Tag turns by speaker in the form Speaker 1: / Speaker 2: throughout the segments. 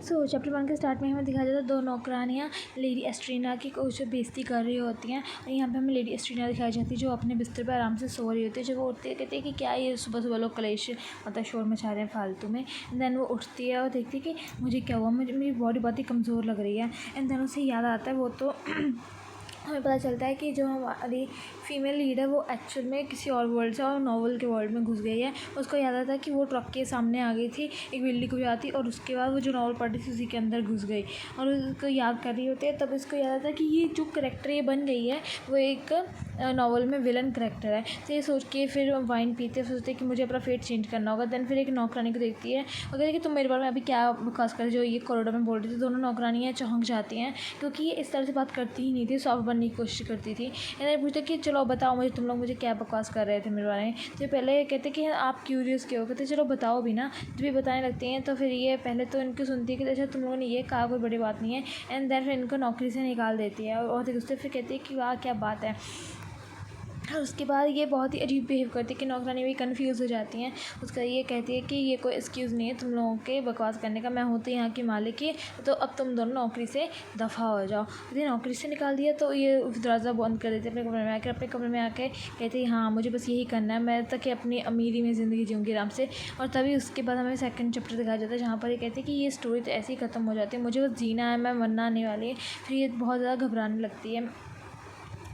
Speaker 1: सो chapter 1 के start में हमें दिखाया जाता है दो नौकरानियाँ लेडी एस्ट्रीना की कुछ बेइज्जती कर रही होती हैं। और यहाँ पे हमें लेडी एस्ट्रीना दिखाई जाती है जो अपने बिस्तर पर आराम से सो रही होती है। जब वो उठती है कहती है कि क्या ये सुबह सुबह लोग कलेश मतलब शोर मचा रहे हैं फालतू में। एंड देन वो उठती है और देखती है कि मुझे क्या हुआ, मुझे मेरी बॉडी बहुत ही कमज़ोर लग रही है। एंड देन उसे याद आता है वो तो हमें पता चलता है कि जो हमारी फीमेल लीड है वो एक्चुअल में किसी और वर्ल्ड से और नॉवल के वर्ल्ड में घुस गई है। उसको याद आता है कि वो ट्रक के सामने आ गई थी एक बिल्ली को जाती और उसके बाद वो जो नॉवल पढ़ी थी उसी के अंदर घुस गई और उसको याद कर रही होती है। तब इसको याद आता है कि ये जो करेक्टर ये बन गई है वो एक नॉवल में विलन करेक्टर है। तो ये सोच के फिर वाइन पीते सोचते कि मुझे अपना फेट चेंज करना होगा। देन फिर एक नौकरानी को देखती है और कहती है कि तुम मेरे बारे में अभी क्या बकवास कर जो ये कॉरिडोर में बोल रही थी। दोनों नौकरानियाँ चौंक जाती हैं क्योंकि ये इस तरह से बात करती ही नहीं थी, सॉफ्ट बनने की कोशिश करती थी। इन्हें पूछते कि चलो बताओ मुझे, तुम लोग मुझे क्या बकवास कर रहे थे मेरे बारे में। तो पहले कहते कि आप क्यूरियस क्यों हो, कहते चलो बताओ भी ना। जब भी बताने लगती हैं तो फिर ये पहले तो इनको सुनती है कि अच्छा तुम लोगों ने ये कहा, कोई बड़ी बात नहीं है। एंड देन फिर इनको नौकरी से निकाल देती है और गुस्से फिर कहती है कि वाह क्या बात है। और उसके बाद ये बहुत ही अजीब बिहेव करती है कि नौकरानी भी कंफ्यूज हो जाती हैं। उसका ये कहती है कि ये कोई एक्सक्यूज़ नहीं है तुम लोगों के बकवास करने का, मैं होती यहाँ की मालिक ही, तो अब तुम दोनों नौकरी से दफ़ा हो जाओ। यदि नौकरी से निकाल दिया तो ये दरवाज़ा बंद कर देते अपने कमरे में आकर। अपने कमरे में आके कहती है हाँ मुझे बस यही करना है, मैं तक अपनी अमीरी में ज़िंदगी जीऊँगी आराम से। और तभी उसके बाद हमें सेकंड चैप्टर दिखाया जाता है जहाँ पर ये कहती है कि ये स्टोरी तो ऐसे ही ख़त्म हो जाती है, मुझे बस जीना है, मैं मरना आने वाली है। फिर ये बहुत ज़्यादा घबराने लगती है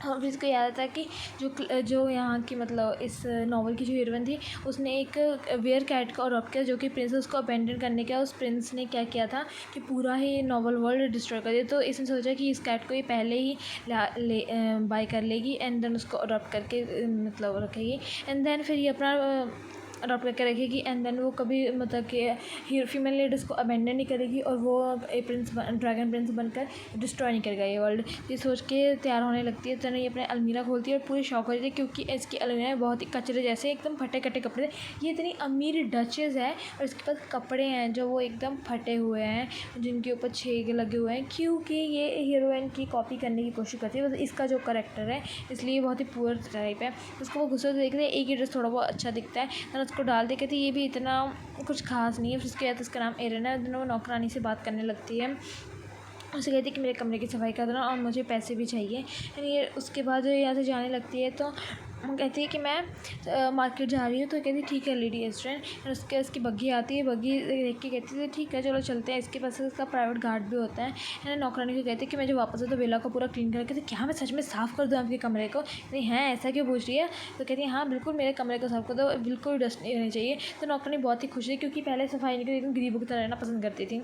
Speaker 1: और फिर इसको याद आता है कि जो यहाँ की मतलब इस नॉवल की जो हीरोइन थी उसने एक वेयर कैट को अडॉप्ट किया जो कि प्रिंस उसको अबेंडन करने का। उस प्रिंस ने क्या किया था कि पूरा ही नॉवल वर्ल्ड डिस्ट्रॉय कर दिया। तो इसने सोचा कि इस कैट को ये पहले ही बाय कर लेगी एंड देन उसको अडॉप्ट करके मतलब रखेगी। एंड देन फिर ये अपना अडॉप्ट करके रखेगी एंड देन वो कभी मतलब कि फीमेल लीडर्स को अबेंडन नहीं करेगी और वो ड्रैगन प्रिंस बनकर डिस्ट्रॉय नहीं करेगा ये वर्ल्ड। ये सोच के तैयार होने लगती है। तो ये अपने अलमीरा खोलती है और पूरी शौक हो जाती है क्योंकि इसकी अलमीरा में बहुत ही कचरे जैसे एकदम फटे कटे कपड़े थे। ये इतनी अमीर डचेस है और इसके पास कपड़े हैं जो वो एकदम फटे हुए हैं जिनके ऊपर छेद लगे हुए हैं क्योंकि ये हीरोइन की कॉपी करने की कोशिश करती है। बस इसका जो करेक्टर है इसलिए बहुत ही पुअर टाइप है। उसको वो गुस्से से देख रहे हैं, एक ही ड्रेस थोड़ा बहुत अच्छा दिखता है उसको डाल दे, कहती ये भी इतना कुछ खास नहीं है। फिर उसके बाद उसका नाम एरन है। दोनों नौकरानी से बात करने लगती है, उसे कहती है कि मेरे कमरे की सफाई कर देना और मुझे पैसे भी चाहिए। ये उसके बाद यहाँ से जाने लगती है तो कहती है कि मैं मार्केट जा रही हूँ। तो कहती है ठीक है लेडी एस्ट्रेंट। उसके उसकी बग्गी आती है, बग्गी देख के कहती है ठीक है चलो चलते हैं। इसके पास इसका प्राइवेट गार्ड भी होता है। नौकरानी को कहती है कि मैं जब वापस आऊँ तो बेला को पूरा क्लीन करके। कहती क्या मैं सच में साफ़ कर दूँ आपके कमरे को? नहीं है ऐसा क्यों पूछ रही है? तो कहती है हाँ बिल्कुल मेरे कमरे को साफ़ कर दो, बिल्कुल डस्ट नहीं रहनी चाहिए। तो नौकरानी बहुत ही खुश है क्योंकि पहले सफाई नहीं करती, गरीबों की तरह रहना पसंद करती थी।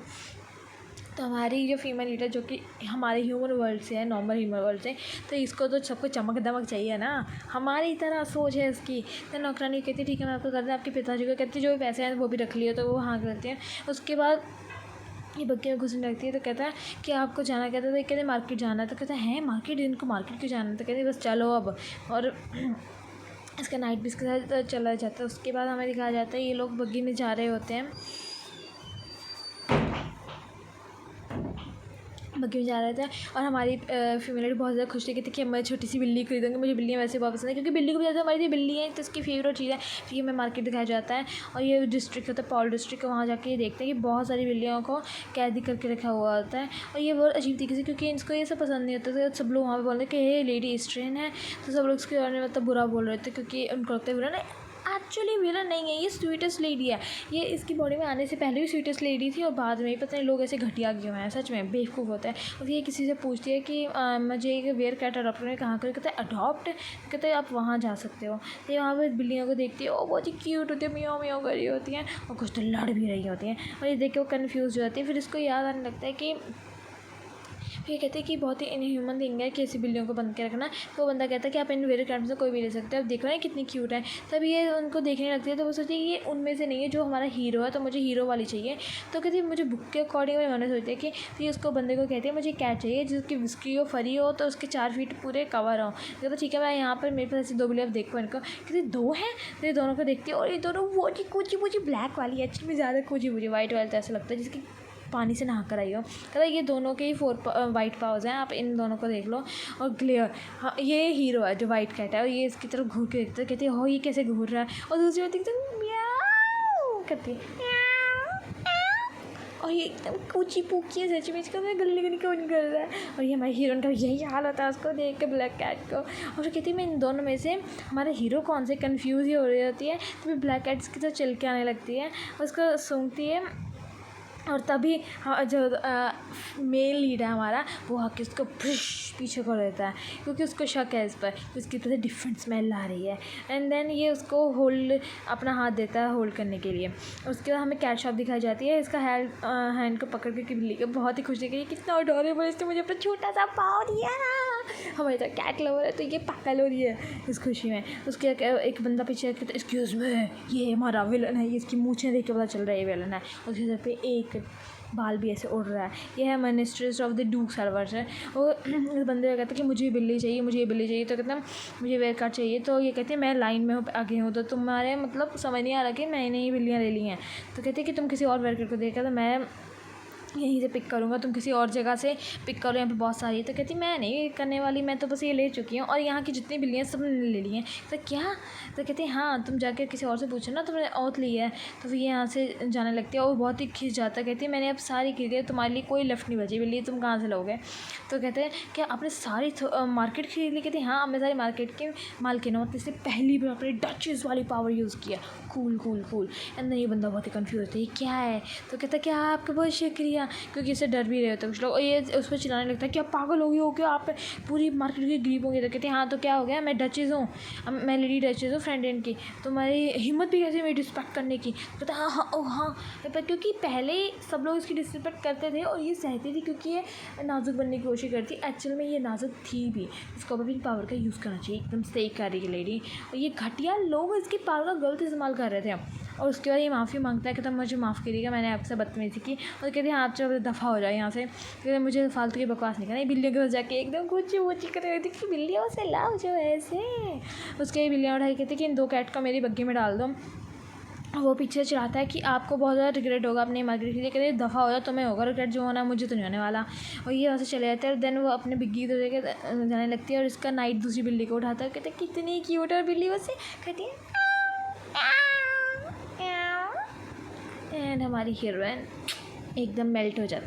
Speaker 1: तो हमारी जो फीमेल लीडर जो कि हमारे ह्यूमन वर्ल्ड से है, नॉर्मल ह्यूमन वर्ल्ड से, तो इसको तो सबको चमक दमक चाहिए ना, हमारी तरह सोच है इसकी। तो नौकरानी कहती है ठीक है मैं आपको कर दें। आपके पिताजी को कहती है जो भी पैसे हैं वो भी रख लियो, तो वो हाँ करते हैं। उसके बाद ये बग्गी में घुसने लगती है तो कहता है कि आपको जाना, कहता है कहते मार्केट जाना है। तो कहता है मार्केट, इनको मार्केट क्यों जाना है? तो कहते बस चलो अब। और इसका नाइट भी इसके साथ चला जाता है। उसके बाद हमें दिखाया जाता है ये लोग बग्गी में जा रहे होते हैं, बग्गी में जा रहे थे और हमारी फीमेल बहुत ज़्यादा खुश थी। कहती कि मैं छोटी सी बिल्ली खरीदूँगी, मुझे बिल्लियाँ वैसे बहुत पसंद है क्योंकि बिल्ली को भी ज़्यादा हमारी जो बिल्ली है तो इसकी फेवरेट चीज़ है। फिर ये हमें मार्केट दिखाया जाता है और ये डिस्ट्रिक्ट होता है पॉल डिस्ट्रिक्ट, वहाँ जाके ये देखते हैं कि बहुत सारी बिल्लियों को कैदी करके रखा हुआ होता है। और ये बहुत अजीब तरीके से क्योंकि इनको ये सब पसंद नहीं होता। तो सब लोग वहाँ पर बोल रहे कि ये लेडी एस्ट्रेन है, तो सब लोग उसके बारे में मतलब बुरा बोल रहे थे क्योंकि उनको लगता है बुरा नहीं, एक्चुअली विलन नहीं है, ये स्वीटेस्ट लेडी है। ये इसकी बॉडी में आने से पहले भी स्वीटेस्ट लेडी थी और बाद में ही पता नहीं लोग ऐसे घटिया क्यों हैं, सच में बेवकूफ़ होता है। और ये किसी से पूछती है कि मुझे एक वेयर कैट अडॉप्ट करने कहाँ करें? कहता है अडॉप्ट? कहते हैं आप वहाँ जा सकते हो। तो ये वहाँ पर बिल्लियों को देखती है, वो बहुत ही क्यूट होती है, म्याऊं म्याऊं कर रही होती हैं और कुछ तो लड़ भी रही होती हैं। और ये देख के वो कन्फ्यूज़ हो जाती है। फिर इसको याद आने लगता है कि ये कहते हैं कि बहुत ही इनह्यूमन थिंग है कि ऐसी बिल्लियों को बंद के रखना। तो वो बंदा कहता है कि आप इन वेयर कैट में से कोई भी ले सकते हो, अब देखो ना कितनी क्यूट है। तब ये उनको देखने लगती है तो वो सोचती है ये उनमें से नहीं है जो हमारा हीरो है, तो मुझे हीरो वाली चाहिए। तो कहती है मुझे बुक के अकॉर्डिंग मैंने सोचती है कि तो ये उसको बंदे को कहती है मुझे कैट चाहिए जिसकी विस्की हो, फरी हो, तो उसके 4 फीट पूरे कवर हो। कहता ठीक है मैं यहाँ पर मेरे पास ऐसी 2 बिल्ली, आप देखो इनको। कहती 2 हैं? तो ये दोनों को देखती है और ये दोनों वो जी कूची पूची ब्लैक वाली है, एक्चुअली ज़्यादा कूची पूची, वाइट वाली तो ऐसा लगता है जिसकी पानी से नहा कर आई हो। कहता ये दोनों के ही 4 वाइट पावर्स हैं, आप इन दोनों को देख लो। और ग्लेयर, हाँ ये हीरो है जो वाइट कैट है और ये इसकी तरफ घूर के देखते कहती है हो ये कैसे घूर रहा है। और दूसरी बात देखते म्याऊं करती है और ये एकदम कूची पूकी है सच में, इसका मैं गले गली कौन कर रहा है। और ये हमारी हीरोइन का यही हाल होता है उसको देख के, ब्लैक कैट को। और वो कहती है मैं इन दोनों में से हमारे हीरो कौन से, कन्फ्यूज़ ही हो रही होती है। तो फिर ब्लैक कैट्स की तो चिल के आने लगती है, उसको सूंघती है। और तभी हाँ जो मेल लीड है हमारा, वो आके उसको पीछे कर देता है, क्योंकि उसको शक है इस पर कि उसकी तरह डिफरेंट स्मेल आ रही है। एंड देन ये उसको होल्ड, अपना हाथ देता है होल्ड करने के लिए। उसके बाद हमें कैट शॉप दिखाई जाती है, इसका हैंड को पकड़ के बिल्ली को बहुत ही खुश दिख रही है, कितना अडोरेबल, इसने मुझे अपना छोटा सा पाव दिया। हमारी तो कैट लवर है तो ये पागल हो रही है इस खुशी में। उसके एक बंदा पीछे कहता है एक्सक्यूज़ में, ये हमारा विलन है, ये इसकी मूँछें देख के पता चल रहा है ये विलन है। उसके सर पे एक बाल भी ऐसे उड़ रहा है। ये है मिनिस्ट्रेस ऑफ द डूक सर्वर्स है। वो इस बंदे को कहते हैं कि मुझे बिल्ली चाहिए, मुझे ये बिल्ली चाहिए। तो कहते हैं मुझे वेयर कार्ड चाहिए। तो ये कहते हैं मैं लाइन में हूँ, आगे हूँ, तो तुम्हारे मतलब समझ नहीं आ रहा कि मैंने ही बिल्लियाँ ले ली हैं। तो कहते हैं कि तुम किसी और वेयर कार्ड को देखा, तो मैं यहीं से पिक करूँगा, तुम किसी और जगह से पिक करो, यहाँ पे बहुत सारी है। तो कहती मैं नहीं करने वाली, मैं तो बस ये ले चुकी हूँ और यहाँ की जितनी बिल्लियाँ सब मैंने ले ली हैं। तो क्या? तो कहती हाँ तुम जाकर किसी और से पूछो ना, तुमने औत ली है। तो फिर यहाँ से जाने लगती है और बहुत ही खिंच जाता है। कहती है मैंने अब सारी खरीदी है, तुम्हारे लिए कोई लेफ्ट नहीं बची बिल्ली, तुम कहाँ से लोगे? तो कहते हैं क्या आपने सारी मार्केट खरीद ली? कहती हाँ मैं सारी मार्केट की मालकिन हूँ, इसलिए पहली बार अपने डचेस वाली पावर यूज़ किया। Cool cool cool. एंड ये बंदा बहुत ही कन्फ्यूज होता है, ये क्या है? तो कहता है क्या आपका बहुत शुक्रिया, क्योंकि इससे डर भी रहे होते कुछ लोग। और ये उस पर चिल्लाने लगता है क्या पागल हो गई हो क्या, आप पूरी मार्केट की गरीब होंगे? तो कहते हैं हाँ तो क्या हो गया, मैं डचेस हूँ, मैं लेडी डचेस हूँ फ्रेंड इनकी, तुम्हारी हिम्मत भी कैसे मेरी डिस्पेक्ट करने की? कहता है हाँ हाँ ओ हाँ, पर क्योंकि पहले सब लोग इसकी डिस्पेक्ट करते थे और ये सहती थी क्योंकि ये नाजुक बनने की कोशिश करती। एक्चुअल में ये नाजुक थी भी, इसको अपनी पावर का यूज़ करना चाहिए, एकदम सही कर रही है लेडी। और ये घटिया लोग इसकी पावर का गलत इस्तेमाल कर रहे थे। और उसके बाद ये माफ़ी मांगता है कि तब मुझे माफ़ करिएगा, मैंने आपसे बदतमीज़ी की। और कहते हैं आप जब दफ़ा हो जाए यहाँ से, कहते मुझे फालतू की बकवास नहीं करना। बिल्लियों के पास जाके एकदम कुछ वोची कर रही थी कि बिल्लियों से लाओ जो ऐसे। उसके बिल्लियाँ उठाई, कहती कि इन 2 कैट को मेरी बग्गी में डाल दो। वो पीछे चिढ़ाता है कि आपको बहुत ज़्यादा रिग्रेट होगा अपनी मार्केट के लिए। कहते दफ़ा हो जाए, तुम्हें होगा रिग्रेट, जो होना मुझे तो नहीं होने वाला। और ये वहाँ से चले जाते हैं। और देन वो अपने बिग्गी को लेके जाने लगती है और इसका नाइट दूसरी बिल्ली को उठाता है। कहते कितनी क्यूट है बिल्ली वैसे, कहती है एंड हमारी हीरोइन एकदम मेल्ट हो जाती है।